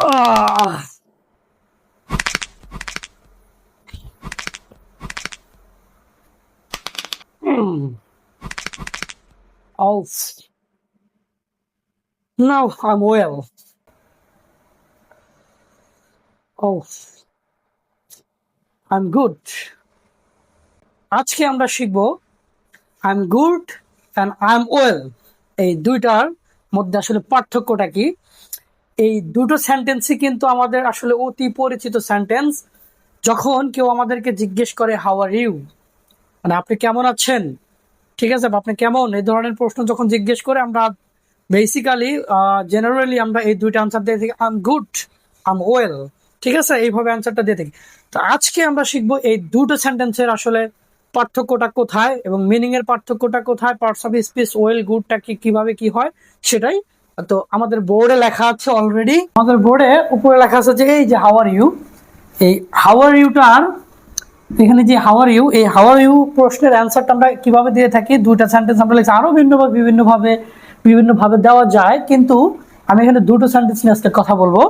Ah. Mm. Oh, now I'm well. Oh, I'm good. আজকে আমরা শিখব I'm good and I'm well। এই দুইটার মধ্যে আসলে পার্থক্যটা কি? এই দুটো সেন্টেন্সই কিন্তু আমাদের আসলে অতি পরিচিত সেন্টেন্স। যখন কেউ আমাদেরকে জিজ্ঞেস করে হাউ আর ইউ, মানে আপনি কেমন আছেন, ঠিক আছে, বা আপনি কেমন, এই ধরনের প্রশ্ন যখন জিজ্ঞেস করে আমরা বেসিক্যালি জেনারেলি আমরা এই দুইটা আনসার দিয়ে থাকি, I am good, I am well. ঠিক আছে, এইভাবে আনসারটা দিয়ে থাকি। তো আজকে আমরা শিখবো এই দুটো সেন্টেন্সের আসলে পার্থক্যটা কোথায় এবং মিনিং এর পার্থক্যটা কোথায়, পার্টস অফ স্পিচ ওয়েল গুডটা কি কিভাবে কি হয় সেটাই। তো আমাদের বোর্ডে লেখা আছে অলরেডি, আমাদের বোর্ডে উপরে লেখা আছে যে এই যে হাউ আর ইউ, এই হাউ আর ইউটার এখানে যে হাউ আর ইউ, এই হাউ আর ইউ প্রশ্নের অ্যান্সারটা আমরা কিভাবে দিয়ে থাকি, দুইটা সেন্টেন্স আমরা লিখছি, আরো বিভিন্নভাবে দেওয়া যায়, কিন্তু আমি এখানে দুটো সেন্টেন্স নিয়ে আজকে কথা বলবো।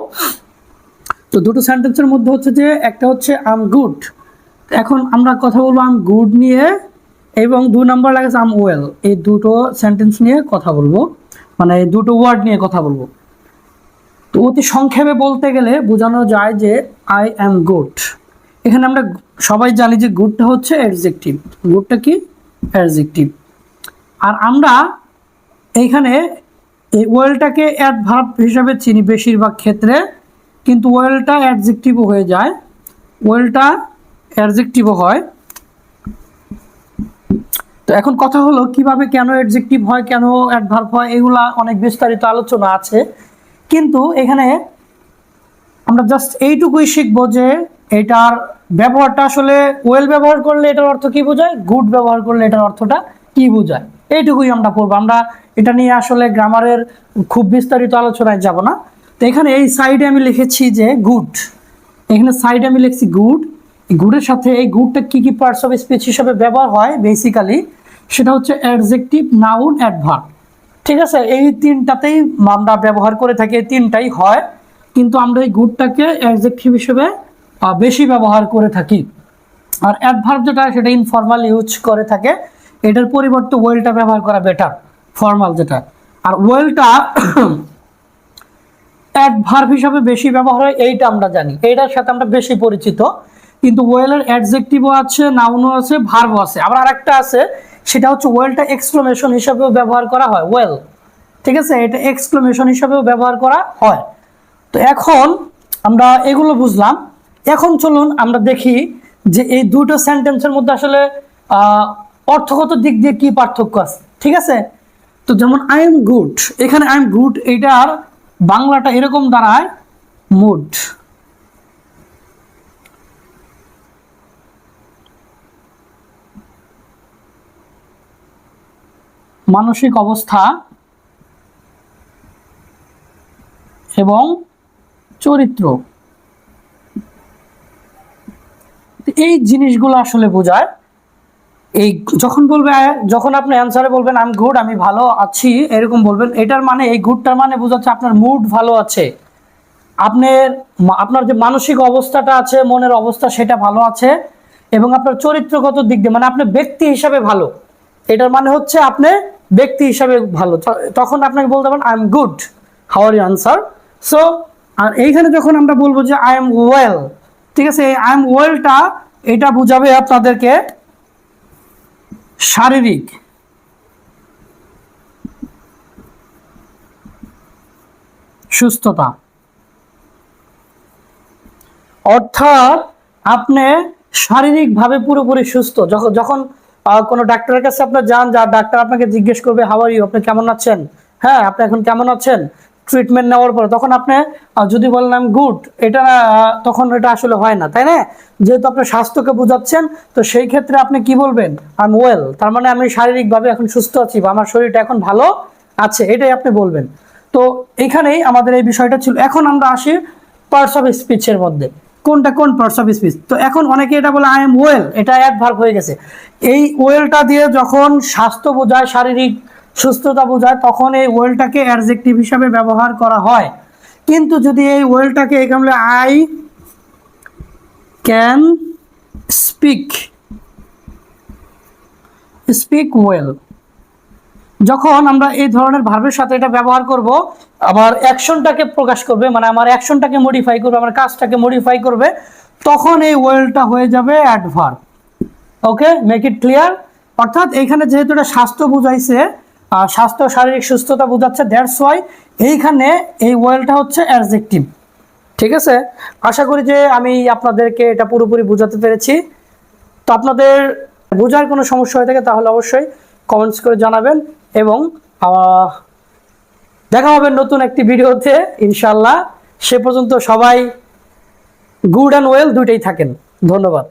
তো দুটো সেন্টেন্সের মধ্যে হচ্ছে যে একটা হচ্ছে আই এম গুড, এখন আমরা কথা বলবো আই এম গুড নিয়ে, এবং 2 নম্বর লাগছে আই এম ওয়েল, এই দুটো সেন্টেন্স নিয়ে কথা বলবো, মানে এই দুটো ওয়ার্ড নিয়ে কথা বলবো। তো অতি সংক্ষেপে বলতে গেলে বোঝানো যায় যে আই অ্যাম গুড, এখানে আমরা সবাই জানি যে গুডটা হচ্ছে অ্যাডজেক্টিভ, গুডটা কি অ্যাডজেক্টিভ, আর আমরা এইখানে এই ওয়েলটাকে অ্যাডভার্ব হিসাবে চিনি বেশিরভাগ ক্ষেত্রে, কিন্তু ওয়েলটা অ্যাডজেক্টিভও হয়ে যায়, ওয়েলটা অ্যাডজেক্টিভও হয়। তো এখন কথা হলো কিভাবে, কেন অ্যাডজেক্টিভ হয়, কেন অ্যাডভার্ব হয়, এগুলা অনেক বিস্তারিত আলোচনা আছে, কিন্তু এখানে আমরা জাস্ট এইটুকুই শিখবো যে এটার ব্যবহারটা আসলে ওয়েল ব্যবহার করলে এটার অর্থ কি বোঝায়, গুড ব্যবহার করলে এটার অর্থটা কি বোঝায়, এইটুকুই আমরা পড়বো। আমরা এটা নিয়ে আসলে গ্রামারের খুব বিস্তারিত আলোচনায় যাব না। তো এখানে এই সাইডে আমি লিখেছি যে গুড, এখানে সাইডে আমি লিখছি গুড, গুডের সাথে এই গুডটা কি কি পার্টস অফ স্পিচ হিসেবে ব্যবহার হয় বেসিক্যালি, সেটা হচ্ছে অ্যাডজেক্টিভ, নাউন, অ্যাডভার্ব। ঠিক আছে, এই তিনটাতেই আমরা ব্যবহার করে থাকি, এই তিনটাই হয়, কিন্তু আমরা এই গুডটাকে অ্যাডজেক্টিভ হিসেবে বেশি ব্যবহার করে থাকি। আর অ্যাডভার্ব যেটা সেটা ইনফর্মাল ইউজ করে থাকে, এটার পরিবর্তে ওয়েলটা ব্যবহার করা বেটার, ফর্মাল যেটা। আর ওয়েলটা অ্যাডভার্ব হিসাবে বেশি ব্যবহার হয়, এইটা আমরা জানি, এইটার সাথে আমরা বেশি পরিচিত, কিন্তু ওয়েলের অ্যাডজেক্টিভও আছে, নাউনও আছে, ভার্বও আছে। আবার আরেকটা আছে, সেটা হচ্ছে ওয়েলটা এক্সক্লেমেশন হিসাবেও ব্যবহার করা হয়, ওয়েল, ঠিক আছে, এটা এক্সক্লেমেশন হিসাবেও ব্যবহার করা হয়। তো এখন আমরা এগুলো বুঝলাম, এখন চলুন আমরা দেখি যে এই দুটো সেন্টেন্সের মধ্যে আসলে অর্থগত দিক দিয়ে কি পার্থক্য আছে। ঠিক আছে, তো যেমন আই এম গুড, এখানে আই এম গুড এটার বাংলাটা এরকম দাঁড়ায় মুড, মানসিক অবস্থা এবং চরিত্র, এই জিনিসগুলো আসলে বোঝায়। এই যখন বলবে, যখন আপনি অ্যান্সারে বলবেন আই এম গুড, আমি ভালো আছি, এরকম বলবেন, এটার মানে এই গুডটার মানে বোঝাচ্ছে আপনার মুড ভালো আছে, আপনার আপনার যে মানসিক অবস্থাটা আছে, মনের অবস্থা সেটা ভালো আছে, এবং আপনার চরিত্রগত দিক দিয়ে মানে আপনি ব্যক্তি হিসাবে ভালো, এটার মানে হচ্ছে আপনি ব্যক্তি হিসাবে ভালো, তখন আপনাকে বলতে পারেন I am good, how are you answer. So আর এইখানে যখন আমরা বলবো যে আই এম ওয়েল, ঠিক আছে, এই আই এম ওয়েলটা এটা বোঝাবে আপনাদেরকে শারীরিক সুস্থতা, অর্থাৎ আপনি শারীরিকভাবে পুরোপুরি সুস্থ। যখন যখন কোনো ডাক্তারের কাছে আপনি যান, যা ডাক্তার আপনাকে জিজ্ঞেস করবে হাউ আর ইউ, আপনি কেমন আছেন, হ্যাঁ আপনি এখন কেমন আছেন, ট্রিটমেন্ট নেওয়ার পরে তখন আপনি যদি বলেন আই এম গুড, এটা তখন এটা আসলে হয় না, তাই না? যেহেতু আপনি স্বাস্থ্যকে বোঝাচ্ছেন, তো সেই ক্ষেত্রে আপনি কি বলবেন, আই এম ওয়েল, তার মানে আমি শারীরিকভাবে এখন সুস্থ আছি বা আমার শরীরটা এখন ভালো আছে, এটাই আপনি বলবেন। তো এখানেই আমাদের এই বিষয়টা ছিল। এখন আমরা আসি পার্টস অফ স্পিচের মধ্যে, কোনটা কোন পার্টস অফ স্পিচ। তো এখন অনেকে এটা বলে আই এম ওয়েল, এটা অ্যাডভার্ব হয়ে গেছে। এই ওয়েলটা দিয়ে যখন স্বাস্থ্য বোঝায়, শারীরিক সুস্থতা বোঝায়, তখন এই ওয়েলটাকে অ্যাডজেক্টিভ হিসাবে ব্যবহার করা হয়। কিন্তু যদি এই ওয়েলটাকে এখানে I can speak speak well, যখন আমরা এই ধরনের ভার্বের সাথে এটা ব্যবহার করব, আবার অ্যাকশনটাকে প্রকাশ করবে, মানে আমার অ্যাকশনটাকে মডিফাই করবে, আমার কাজটাকে মডিফাই করবে, তখন এই ওয়েলটা হয়ে যাবে adverb. Okay, make it clear. অর্থাৎ এইখানে যেহেতু এটা স্বাস্থ্য বুঝাইছে, স্বাস্থ্য শারীরিক সুস্থতা বোঝাচ্ছে, দ্যাটস ওয়াই এইখানে এই ওয়েলটা হচ্ছে অ্যাডজেক্টিভ। ঠিক আছে, আশা করি যে আমি আপনাদেরকে এটা পুরোপুরি বোঝাতে পেরেছি। তো আপনাদের বোঝার কোনো সমস্যা হয়ে থাকে তাহলে অবশ্যই কমেন্টস করে জানাবেন, এবং দেখা হবে নতুন একটি ভিডিওতে ইনশাল্লাহ। সে পর্যন্ত সবাই গুড অ্যান্ড ওয়েল দুইটাই থাকেন। ধন্যবাদ।